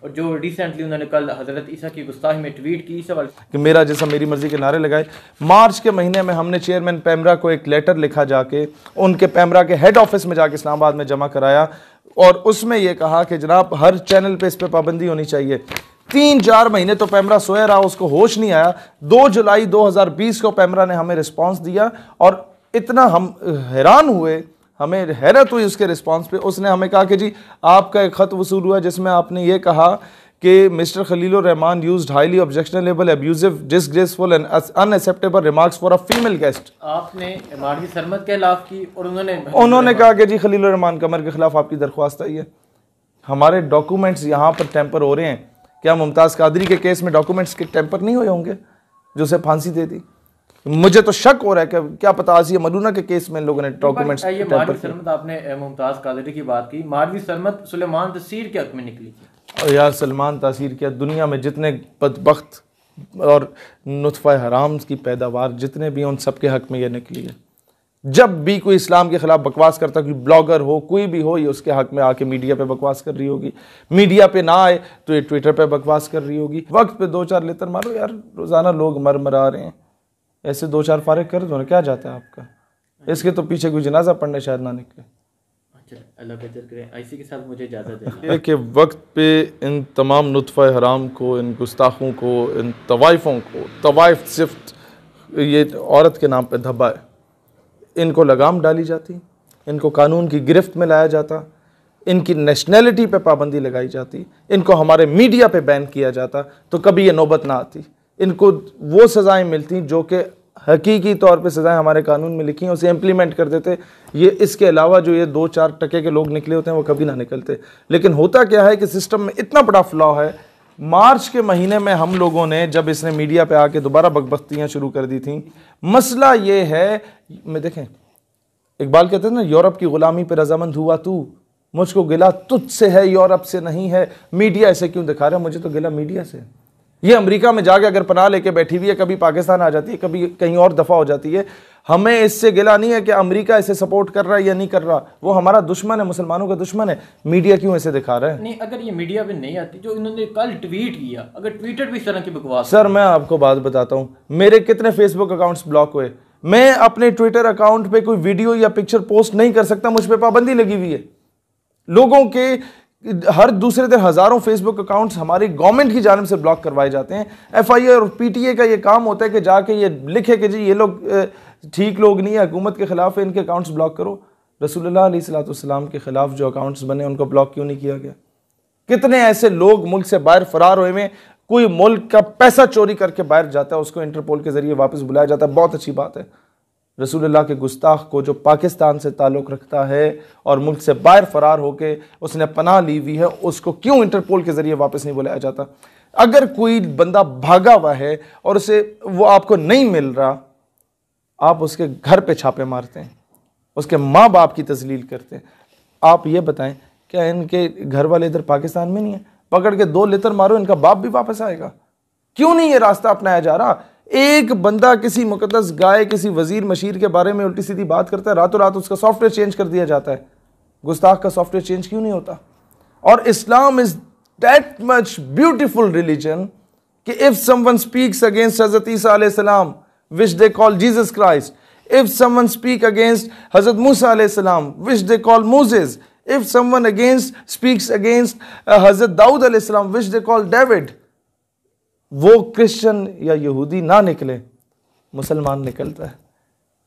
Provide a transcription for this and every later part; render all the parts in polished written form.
और जो रिसेंटली उन्होंने कल हज़रत ईसा की गुस्ताखी में ट्वीट की, सवाल कि मेरा जैसा मेरी मर्जी के नारे लगाए। मार्च के महीने में हमने चेयरमैन पैमरा को एक लेटर लिखा, जाके उनके पैमरा के हेड ऑफिस में जाके इस्लामाबाद में जमा कराया, और उसमें यह कहा कि जनाब हर चैनल पे इस पर पाबंदी होनी चाहिए। 3-4 महीने तो पैमरा सोया रहा, उसको होश नहीं आया। 2 जुलाई 2020 को पैमरा ने हमें रिस्पांस दिया और इतना हम हैरान हुए, हमें हैरत हुई उसके रिस्पांस पे। उसने हमें कहा कि जी आपका एक ख़त वसूल हुआ जिसमें आपने ये कहा कि mister Khalilur Rahman used highly objectionable, abusive, disgraceful and unacceptable remarks for a female guest. आपने मारवी सरमद के खिलाफ की और उन्होंने कहा कि जी खलीलुर रहमान कमर के खिलाफ आपकी दरख्वास्त आई है। हमारे डॉक्यूमेंट्स यहाँ पर टेम्पर हो रहे हैं। क्या मुमताज़ कादरी के केस में डॉक्यूमेंट्स के टेम्पर नहीं हुए होंगे जो उसे फांसी दे दी? मुझे तो शक हो रहा है कि क्या पता आसिया मलूना के केस में इन लोगों ने डॉक्यूमेंट्स मारवी सरमद, आपने मुमताज़ कादरी की बात की, मारवी सरमद सुलेमान तसीर के हक में निकली थी। और यार सलमान तासीर क्या, दुनिया में जितने बदबख्त और नुत्फ़ा हराम की पैदावार जितने भी उन सब के हक में ये निकली है। जब भी कोई इस्लाम के खिलाफ बकवास करता, कोई ब्लॉगर हो कोई भी हो, ये उसके हक में आके मीडिया पे बकवास कर रही होगी। मीडिया पे ना आए तो ये ट्विटर पे बकवास कर रही होगी। वक्त पे 2-4 लेतर मारो यार, रोज़ाना लोग मर मरा रहे हैं, ऐसे 2-4 फारिग कर दो ना, क्या जाता है आपका? इसके तो पीछे कोई जनाजा पढ़ने शायद ना निकले। अल्लाह बेहतर करे। इसी के साथ मुझे इजाज़त दें। ये कि वक्त पे इन तमाम नुत्फ़ा हराम को, इन गुस्ताखों को, इन तवाइफ़ों को, तवाइफ सिर्फ ये औरत के नाम पे धब्बा है, इनको लगाम डाली जाती, इनको कानून की गिरफ्त में लाया जाता, इनकी नेशनैलिटी पे पाबंदी लगाई जाती, इनको हमारे मीडिया पे बैन किया जाता, तो कभी ये नौबत ना आती। इनको वो सज़ाएँ मिलती जो कि हकीकी तौर पे सज़ाएँ हमारे कानून में लिखी हैं, उसे इम्प्लीमेंट कर देते। ये इसके अलावा जो ये 2-4 टके के लोग निकले होते हैं वो कभी ना निकलते। लेकिन होता क्या है कि सिस्टम में इतना बड़ा फ्लॉ है। मार्च के महीने में हम लोगों ने जब इसने मीडिया पे आके दोबारा बकबख्तियाँ शुरू कर दी थी, मसला ये है, मैं देखें इकबाल कहते हैं ना, यूरोप की ग़ुलामी पे रजामंद हुआ तू, मुझको गिला तुझसे है यूरोप से नहीं है। मीडिया ऐसे क्यों दिखा रहा है? मुझे तो गिला मीडिया से। ये अमेरिका में जाके अगर पनाह लेके बैठी हुई है, कभी पाकिस्तान आ जाती है, कभी कहीं और दफ़ा हो जाती है, हमें इससे गिला नहीं है कि अमेरिका इसे सपोर्ट कर रहा है या नहीं कर रहा। वो हमारा दुश्मन है, मुसलमानों का दुश्मन है। मीडिया क्यों ऐसे दिखा रहा है? नहीं, अगर ये मीडिया पे नहीं आती, जो इन्होंने कल ट्वीट किया, अगर ट्विटर भी इस तरह की बकवास। सर मैं आपको बात बताता हूँ, मेरे कितने फेसबुक अकाउंट्स ब्लॉक हुए। मैं अपने ट्विटर अकाउंट पे कोई वीडियो या पिक्चर पोस्ट नहीं कर सकता, मुझ पर पाबंदी लगी हुई है। लोगों के हर दूसरे दिन हज़ारों फेसबुक अकाउंट्स हमारी गवर्नमेंट की जानिब से ब्लॉक करवाए जाते हैं। FIA और PTA का ये काम होता है कि जाके ये लिखे कि जी ये लोग ठीक लोग नहीं है, हुकूमत के ख़िलाफ़ है, इनके अकाउंट्स ब्लॉक करो। रसूलुल्लाह अलैहिस्सलाम के ख़िलाफ़ जो अकाउंट्स बने उनको ब्लॉक क्यों नहीं किया गया? कितने ऐसे लोग मुल्क से बाहर फ़रार हुए हैं। कोई मुल्क का पैसा चोरी करके बाहर जाता है, उसको इंटरपोल के ज़रिए वापस बुलाया जाता है, बहुत अच्छी बात है। रसूलुल्लाह के गुस्ताख को जो पाकिस्तान से ताल्लुक़ रखता है और मुल्क से बाहर फ़रार होकर उसने पनाह ली हुई है, उसको क्यों इंटरपोल के ज़रिए वापस नहीं बुलाया जाता? अगर कोई बंदा भागा हुआ है और उसे वो आपको नहीं मिल रहा, आप उसके घर पे छापे मारते हैं, उसके माँ बाप की तजलील करते हैं। आप ये बताएं, क्या इनके घर वाले इधर पाकिस्तान में नहीं है? पकड़ के 2 लेतर मारो, इनका बाप भी वापस आएगा। क्यों नहीं ये रास्ता अपनाया जा रहा? एक बंदा किसी मुकद्दस गाय, किसी वजीर मशीर के बारे में उल्टी सीधी बात करता है, रातों रात उसका सॉफ्टवेयर चेंज कर दिया जाता है। गुस्ताख का सॉफ्टवेयर चेंज क्यों नहीं होता? और Islam is that much beautiful religion कि इफ समवन स्पीक्स अगेंस्ट हजरत ईसा अलैहि सलाम which they call Jesus Christ, if someone speak against हजरत मूसा अलैहि सलाम which they call Moses, if someone speaks against हजरत दाऊद अलैहि सलाम विच दे कॉल डेविड, वो क्रिश्चियन या यहूदी ना निकले, मुसलमान निकलता है।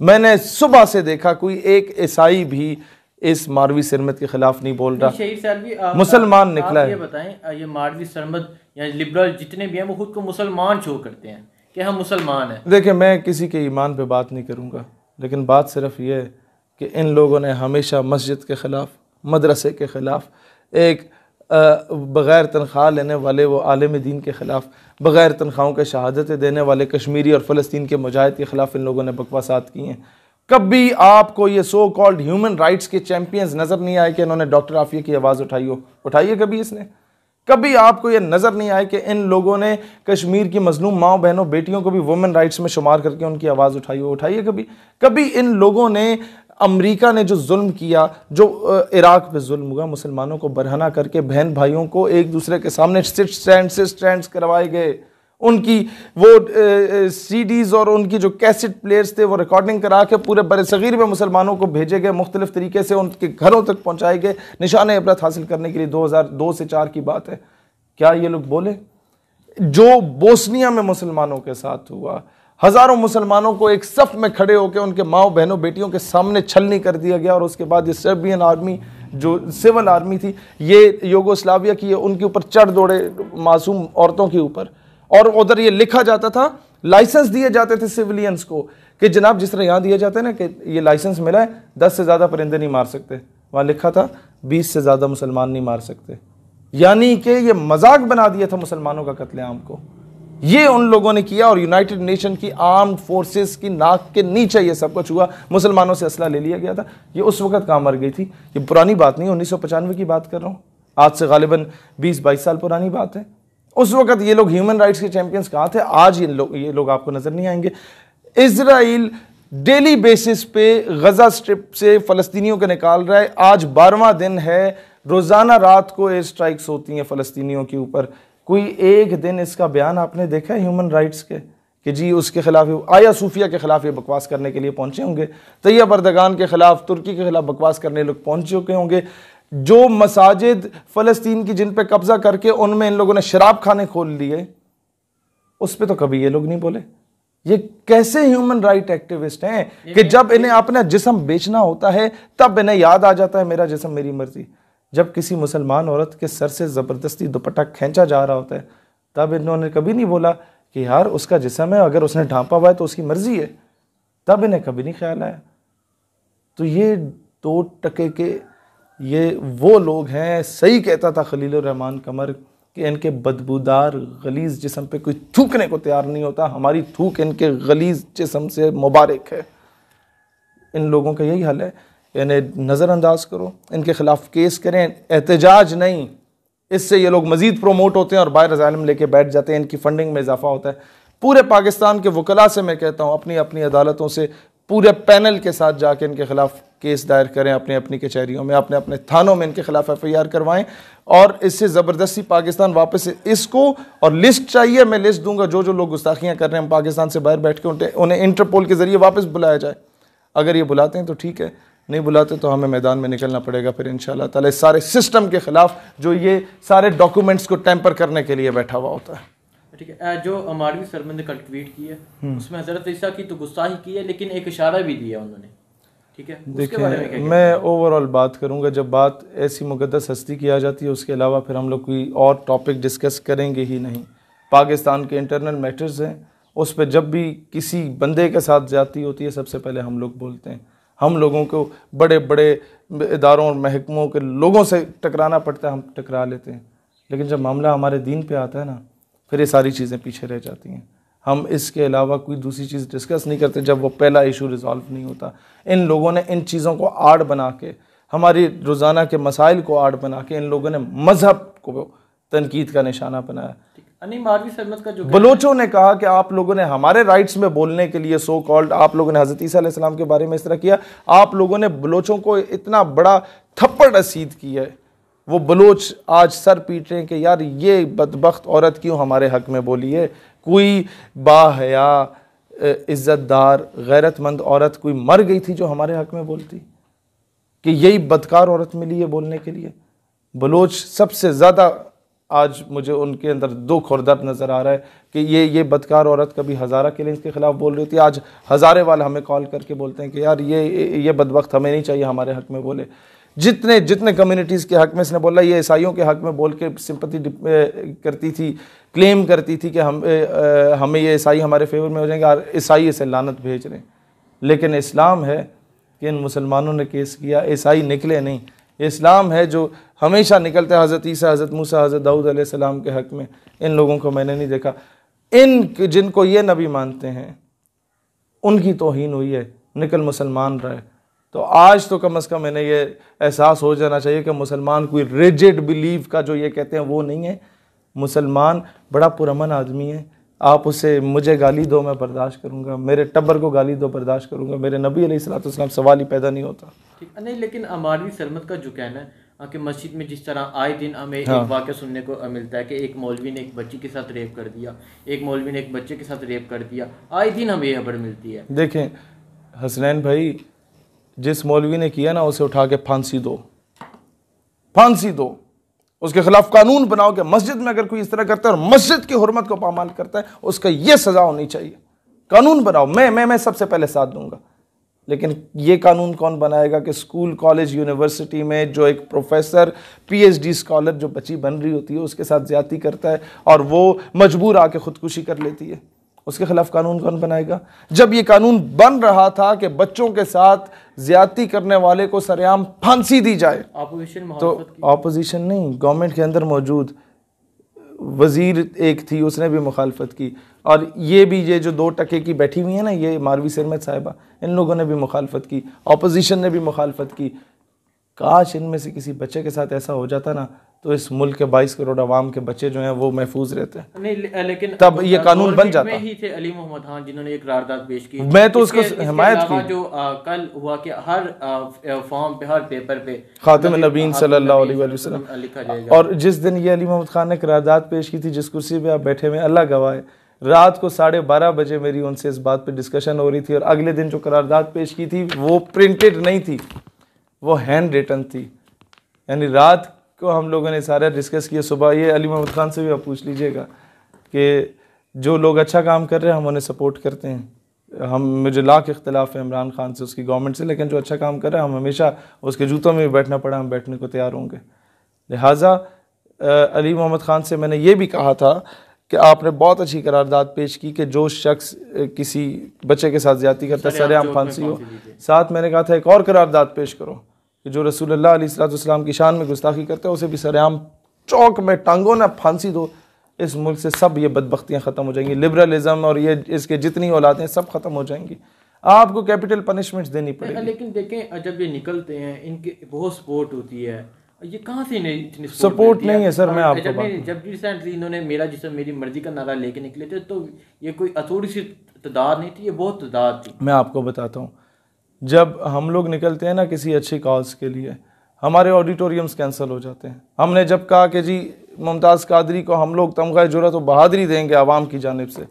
मैंने सुबह से देखा कोई एक ईसाई भी इस मारवी सरमद के खिलाफ नहीं बोल रहा, मुसलमान निकला है। ये बताएं, ये मारवी सरमद या लिबरल जितने भी हैं वो खुद को मुसलमान शो करते हैं कि हम मुसलमान हैं। देखिए मैं किसी के ईमान पे बात नहीं करूँगा, लेकिन बात सिर्फ ये है कि इन लोगों ने हमेशा मस्जिद के ख़िलाफ़, मदरसे के ख़िलाफ़, एक बग़ैर तनख्वाह लेने वाले वो आलिम दीन के ख़िलाफ़, बग़ैर तनख्वाहों के शहादतें देने वाले कश्मीरी और फ़लस्तीन के मुजाहिद के ख़िलाफ़ इन लोगों ने बकवासात की हैं। कभी आपको ये सो कॉल्ड ह्यूमन राइट्स के चैम्पियंस नज़र नहीं आए कि इन्होंने डॉक्टर आफिया की आवाज़ उठाई हो? उठाइए कभी इसने? कभी आपको ये नज़र नहीं आए कि इन लोगों ने कश्मीर की मजलूम माओ बहनों बेटियों को भी वुमेन राइट्स में शुमार करके उनकी आवाज़ उठाई हो? उठाइए कभी? कभी इन लोगों ने अमेरिका ने जो जुल्म किया, जो इराक पे जुल्म हुआ, मुसलमानों को बरहना करके बहन भाइयों को एक दूसरे के सामने सिट स्टैंड्स करवाए गए, उनकी वो सीडीज़ और उनकी जो कैसेट प्लेयर्स थे वो रिकॉर्डिंग करा के पूरे बरसगीर में मुसलमानों को भेजे गए, मुख्तलिफ तरीके से उनके घरों तक पहुँचाए गए निशान इबरत हासिल करने के लिए। 2002 से 4 की बात है। क्या ये लोग बोले? जो बोस्निया में मुसलमानों के साथ हुआ, हज़ारों मुसलमानों को एक सफ में खड़े होकर उनके माओ बहनों बेटियों के सामने छलनी कर दिया गया, और उसके बाद ये सर्बियन आर्मी जो सिविल आर्मी थी ये यूगोस्लाविया की, उनके ऊपर चढ़ दौड़े मासूम औरतों के ऊपर, और उधर ये लिखा जाता था, लाइसेंस दिए जाते थे सिविलियंस को कि जनाब जिस तरह यहाँ दिया जाता है ना कि ये लाइसेंस मिला है, 10 से ज़्यादा परिंदे नहीं मार सकते, वहाँ लिखा था 20 से ज़्यादा मुसलमान नहीं मार सकते। यानी कि ये मजाक बना दिया था मुसलमानों का कत्लेआम को। ये उन लोगों ने किया, और यूनाइटेड नेशन की आर्म्ड फोर्सेस की नाक के नीचे ये सब कुछ हुआ। मुसलमानों से असला ले लिया गया था। ये उस वक्त कहाँ मर गई थी? ये पुरानी बात नहीं, 1995 की बात कर रहा हूँ, आज से गालिबन 20-22 साल पुरानी बात है। उस वक्त ये लोग ह्यूमन राइट्स के चैंपियंस कहाँ थे? आज ये लोग आपको नजर नहीं आएंगे। इजराइल डेली बेसिस पे गजा स्ट्रिप से फ़लस्तीनियों को निकाल रहा है। आज 12वां दिन है, रोज़ाना रात को एयर स्ट्राइक्स होती हैं फ़लस्तीनियों के ऊपर। कोई एक दिन इसका बयान आपने देखा है ह्यूमन राइट्स के कि जी उसके खिलाफ, आया सूफिया के खिलाफ ये बकवास करने के लिए पहुंचे होंगे, तैयब अर्दगान के खिलाफ, तुर्की के खिलाफ बकवास करने लोग पहुंच चुके होंगे। जो मसाजिद फ़लस्तीन की जिन पे कब्जा करके उनमें इन लोगों ने शराब खाने खोल लिए, उस पर तो कभी ये लोग नहीं बोले। ये कैसे ह्यूमन राइट एक्टिविस्ट हैं कि जब इन्हें अपना जिस्म बेचना होता है तब इन्हें याद आ जाता है मेरा जिस्म मेरी मर्जी। जब किसी मुसलमान औरत के सर से ज़बरदस्ती दुपट्टा खींचा जा रहा होता है तब इन्होंने कभी नहीं बोला कि यार उसका जिस्म है, अगर उसने ढांपा हुआ है तो उसकी मर्जी है। तब इन्हें कभी नहीं ख्याल आया। तो ये 2 टके के ये वो लोग हैं, सही कहता था खलीलुर रहमान कमर कि इनके बदबूदार गलीज जिस्म पे कोई थूकने को तैयार नहीं होता, हमारी थूक इनके गलीज जिस्म से मुबारक है। इन लोगों का यही हाल है। इन्हें नज़रअंदाज करो, इनके खिलाफ केस करें, एहतजाज नहीं। इससे ये लोग मज़ीद प्रोमोट होते हैं और बाहर अज़ालिम लेके बैठ जाते हैं, इनकी फंडिंग में इजाफा होता है। पूरे पाकिस्तान के वकला से मैं कहता हूँ, अपनी अपनी अदालतों से पूरे पैनल के साथ जाके इनके खिलाफ केस दायर करें, अपने अपनी कचहरियों में, अपने अपने थानों में इनके खिलाफ FIR करवाएं, और इससे ज़बरदस्ती पाकिस्तान वापस इसको, और लिस्ट चाहिए, मैं लिस्ट दूंगा जो जो लोग गुस्ताखियाँ कर रहे हैं पाकिस्तान से बाहर बैठ के, उन्हें इंटरपोल के ज़रिए वापस बुलाया जाए। अगर ये बुलाते हैं तो ठीक है, नहीं बुलाते तो हमें मैदान में निकलना पड़ेगा फिर इंशाअल्लाह ताला इस सारे सिस्टम के खिलाफ जो ये सारे डॉक्यूमेंट्स को टेम्पर करने के लिए बैठा हुआ होता है। ठीक है। जो मालवी सरमन ने कल ट्वीट की है उसमें हज़रत ईसा की तो गुस्ताखी की है, लेकिन एक इशारा भी दिया उन्होंने। ठीक है, देखिए मैं ओवरऑल बात करूंगा, जब बात ऐसी मुक़द्दस हस्ती की आ जाती है उसके अलावा फिर हम लोग कोई और टॉपिक डिस्कस करेंगे ही नहीं। पाकिस्तान के इंटरनल मैटर्स हैं, उस पर जब भी किसी बंदे के साथ ज़्यादती होती है सबसे पहले हम लोग बोलते हैं। हम लोगों को बड़े बड़े इदारों और महकमों के लोगों से टकराना पड़ता है, हम टकरा लेते हैं, लेकिन जब मामला हमारे दीन पे आता है ना फिर ये सारी चीज़ें पीछे रह जाती हैं। हम इसके अलावा कोई दूसरी चीज़ डिस्कस नहीं करते जब वो पहला इशू रिजॉल्व नहीं होता। इन लोगों ने इन चीज़ों को आड़ बना के, हमारी रोज़ाना के मसाइल को आड़ बना के, इन लोगों ने मज़हब को तनकीद का निशाना बनाया। मालवी सरमद का जो बलोचों ने कहा कि आप लोगों ने हमारे राइट्स में बोलने के लिए सो कॉल्ड, आप लोगों ने हज़रत ईसा अलैहिस्सलाम के बारे में इस तरह किया, आप लोगों ने बलोचों को इतना बड़ा थप्पड़ रसीद किया है। वो बलोच आज सर पीट रहे हैं कि यार ये बदबख्त औरत क्यों हमारे हक में बोली है। कोई बाहया इज़्ज़तदार गैरतमंद औरत कोई मर गई थी जो हमारे हक में बोलती, कि यही बदकार औरत मिली है बोलने के लिए। बलोच सबसे ज़्यादा आज मुझे उनके अंदर दुख और दर्द नज़र आ रहा है कि ये बदकार औरत कभी हज़ारा किलिंग्स के ख़िलाफ़ बोल रही थी, आज हज़ारे वाले हमें कॉल करके बोलते हैं कि यार ये बदबख्त हमें नहीं चाहिए हमारे हक में बोले। जितने कम्युनिटीज़ के हक में इसने बोला, ये ईसाइयों के हक में बोल के सिंपैथी करती थी, क्लेम करती थी कि हमें ये ईसाई हमारे फेवर में हो जाएंगे और ईसाई इसे लानत भेज रहे हैं। लेकिन इस्लाम है कि इन मुसलमानों ने केस किया, ईसाई निकले नहीं। इस्लाम है जो हमेशा निकलता है हज़रत ईसा, हज़रत मूसा, हज़रत दाऊद अलैहिस्सलाम के हक में। इन लोगों को मैंने नहीं देखा। इन जिनको ये नबी मानते हैं उनकी तौहीन हुई है, निकल मुसलमान रहे। तो आज तो कम से कम मैंने ये एहसास हो जाना चाहिए कि मुसलमान कोई रिजिड बिलीव का जो ये कहते हैं वो नहीं है। मुसलमान बड़ा पुरअमन आदमी है, आप उसे मुझे गाली दो मैं बर्दाश्त करूँगा, मेरे टब्बर को गाली दो बर्दाश्त करूँगा, मेरे नबी अलैहिस्सलाम सवाल ही पैदा नहीं होता। ठीक नहीं, लेकिन अमारवी सरमद का जो कहना है कि मस्जिद में जिस तरह आए दिन हमें हाँ। एक वाक़या सुनने को मिलता है कि एक मौलवी ने एक बच्ची के साथ रेप कर दिया, एक मौलवी ने एक बच्चे के साथ रेप कर दिया, आए दिन हमें यह खबर मिलती है। देखें हसनैन भाई, जिस मौलवी ने किया ना उसे उठा के फांसी दो, फांसी दो, उसके खिलाफ कानून बनाओ कि मस्जिद में अगर कोई इस तरह करता है और मस्जिद की हुर्मत को पामाल करता है उसका ये सजा होनी चाहिए। कानून बनाओ, मैं सबसे पहले साथ दूंगा। लेकिन ये कानून कौन बनाएगा कि स्कूल कॉलेज यूनिवर्सिटी में जो एक प्रोफेसर पीएचडी स्कॉलर जो बच्ची बन रही होती है उसके साथ ज्यादती करता है और वो मजबूर आके खुदकुशी कर लेती है, उसके खिलाफ कानून कौन बनाएगा? जब ये कानून बन रहा था कि बच्चों के साथ ज्यादती करने वाले को सरेआम फांसी दी जाए, तो ऑपोजिशन नहीं, गवर्नमेंट के अंदर मौजूद वजीर एक थी उसने भी मुखालफत की, और ये जो 2 टके की बैठी हुई है ना, ये मारवी सरमद साहिबा, इन लोगों ने भी मुखालफत की, ऑपोजिशन ने भी मुखालफत की। काश इनमें से किसी बच्चे के साथ ऐसा हो जाता ना तो इस मुल्क के 22 करोड़ अवाम के बच्चे जो हैं वो महफूज रहते हैं। नहीं, लेकिन तब ये कानून बन जाता। ही थे अली मोहम्मद खान जिन्होंने एक करारदाद पेश की, मैं तो उसको हिमायत की। जो कल हुआ कि हर फॉर्म पे, हर पेपर पे खातिम नबीन सल्लल्लाहु अलैहि वसल्लम लिखा जाएगा। और जिस दिन ये अली मोहम्मद खान ने करारदाद पेश की थी, जिस कुर्सी पे आप बैठे हुए, अल्लाह गवाह है, रात को 12:30 बजे मेरी उनसे इस बात पे डिस्कशन हो रही थी, और अगले दिन जो करारदाद पेश की थी वो प्रिंटेड नहीं थी, वो हैंड रिटन थी। यानी रात को हम लोगों ने सारा डिस्कस किया, सुबह ये अली मोहम्मद खान से भी आप पूछ लीजिएगा कि जो लोग अच्छा काम कर रहे हैं हम उन्हें सपोर्ट करते हैं। मुझे लाख इख्तलाफ है इमरान खान से, उसकी गवर्नमेंट से, लेकिन जो अच्छा काम कर रहा है हम हमेशा उसके जूतों में भी बैठना पड़ा हम बैठने को तैयार होंगे। लिहाजा अली मोहम्मद खान से मैंने ये भी कहा था कि आपने बहुत अच्छी करारदाद पेश की कि जो शख्स किसी बच्चे के साथ ज्यादती करता है सरेआम फांसी हो। साथ मैंने कहा था एक और करारदाद पेश करो कि जो रसूलुल्लाह अलैहिस्सलाम की शान में गुस्ताखी करता है उसे भी सरेआम चौक में टांगो ना फांसी दो। इस मुल्क से सब ये बदबख्तियाँ ख़त्म हो जाएंगी, लिबरलिज्म और ये इसके जितनी औलादें सब ख़त्म हो जाएंगी। आपको कैपिटल पनिशमेंट्स देनी पड़ेगी। लेकिन देखें जब ये निकलते हैं इनकी बहुत सपोर्ट होती है, ये कहाँ से इतनी सपोर्ट नहीं है सर। मैं आपको जब रिसेंटली इन्होंने मेरा जिस्म मेरी मर्जी का नारा लेके निकले थे तो ये कोई थोड़ी सी तादाद नहीं थी, ये बहुत तादाद थी। मैं आपको बताता हूँ, जब हम लोग निकलते हैं ना किसी अच्छी कॉज के लिए, हमारे ऑडिटोरियम्स कैंसिल हो जाते हैं। हमने जब कहा कि जी मुमताज़ कादरी को हम लोग तमगा जुर्रत व बहादुरी देंगे आवाम की जानिब से,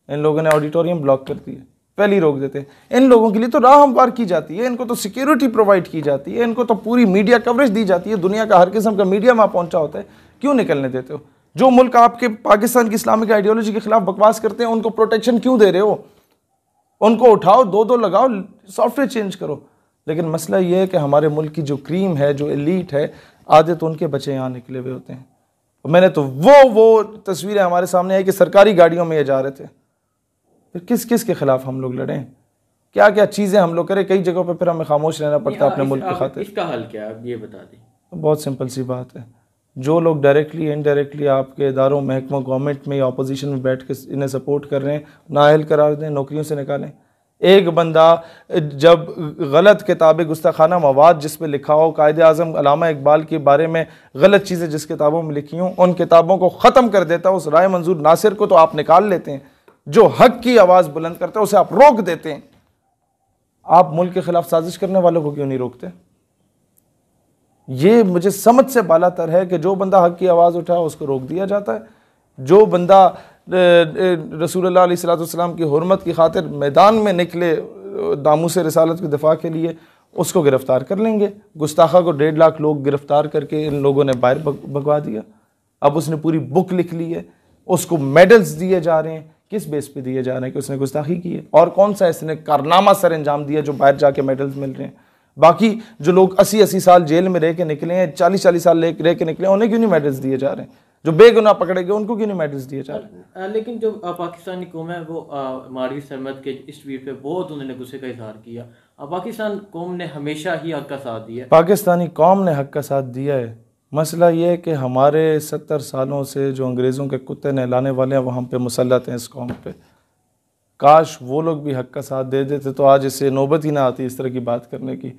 इन लोगों ने ऑडिटोरियम ब्लॉक कर दिए, पहले ही रोक देते हैं। इन लोगों के लिए तो राह हमवार की जाती है, इनको तो सिक्योरिटी प्रोवाइड की जाती है, इनको तो पूरी मीडिया कवरेज दी जाती है, दुनिया का हर किस्म का मीडिया वहाँ पहुँचा होता है। क्यों निकलने देते हो? जो मुल्क आपके पाकिस्तान की इस्लामिक आइडियोलॉजी के खिलाफ बकवास करते हैं उनको प्रोटेक्शन क्यों दे रहे हो? उनको उठाओ, 2-2 लगाओ, सॉफ्टवेयर चेंज करो। लेकिन मसला ये है कि हमारे मुल्क की जो क्रीम है, जो एलीट है, आधे तो उनके बच्चे यहाँ निकले हुए होते हैं। मैंने तो वो तस्वीरें हमारे सामने आई कि सरकारी गाड़ियों में ये जा रहे थे। फिर किस के खिलाफ हम लोग लड़ें? क्या क्या चीज़ें हम लोग करें? कई जगहों पर फिर हमें खामोश रहना पड़ता है अपने मुल्क की खातिर। इसका हल क्या है, ये बता दें। बहुत सिंपल सी बात है, जो लोग डायरेक्टली इनडायरेक्टली आपके इदारों, महकमों, गवर्नमेंट में या अपोजिशन में बैठ के इन्हें सपोर्ट कर रहे हैं, नाअहल करार दें, नौकरियों से निकालें। एक बंदा जब गलत किताबें, गुस्ताखाना मवाद जिस पे लिखा हो, कायदे आज़म अल्लामा इकबाल के बारे में गलत चीज़ें जिस किताबों में लिखी हों, उन किताबों को ख़त्म कर देता है, उस राय मंजूर नासिर को तो आप निकाल लेते हैं, जो हक की आवाज़ बुलंद करता है उसे आप रोक देते हैं। आप मुल्क के खिलाफ साजिश करने वालों को क्यों नहीं रोकते? ये मुझे समझ से बालातर है कि जो बंदा हक की आवाज़ उठाए उसको रोक दिया जाता है, जो बंदा रसूलुल्लाह अलैहिस्सलाम की हुर्मत की खातिर मैदान में निकले नामूस रिसालत के दिफा के लिए, उसको गिरफ़्तार कर लेंगे। गुस्ताखा को 1.5 लाख लोग गिरफ़्तार करके इन लोगों ने बाहर भगवा दिया। अब उसने पूरी बुक लिख ली है, उसको मेडल्स दिए जा रहे हैं। किस बेस पे दिए जा रहे हैं? कि उसने गुस्ताखी की है। और कौन सा इसने कारनामा सर अंजाम दिया जो बाहर जाके मेडल्स मिल रहे हैं? बाकी जो लोग 80-80 साल जेल में रह के निकले हैं, 40-40 साल रह के निकले हैं, उन्हें क्यों नहीं मेडल्स दिए जा रहे हैं? जो बेगुनाह पकड़े गए उनको क्यों नहीं मेडल्स दिए जा रहे हैं? लेकिन जो पाकिस्तानी कौम है वो मारवी सरमद के इस ट्वीट पे बहुत उन्होंने गुस्से का इजहार किया। पाकिस्तान कौम ने हमेशा ही हक का साथ दिया है। पाकिस्तानी कौम ने हक का साथ दिया है। मसला ये है कि हमारे 70 सालों से जो अंग्रेज़ों के कुत्ते नहलाने वाले हैं वो हम पे मुसल्लत हैं इस कौम पे। काश वो लोग भी हक का साथ दे देते तो आज इससे नौबत ही ना आती इस तरह की बात करने की।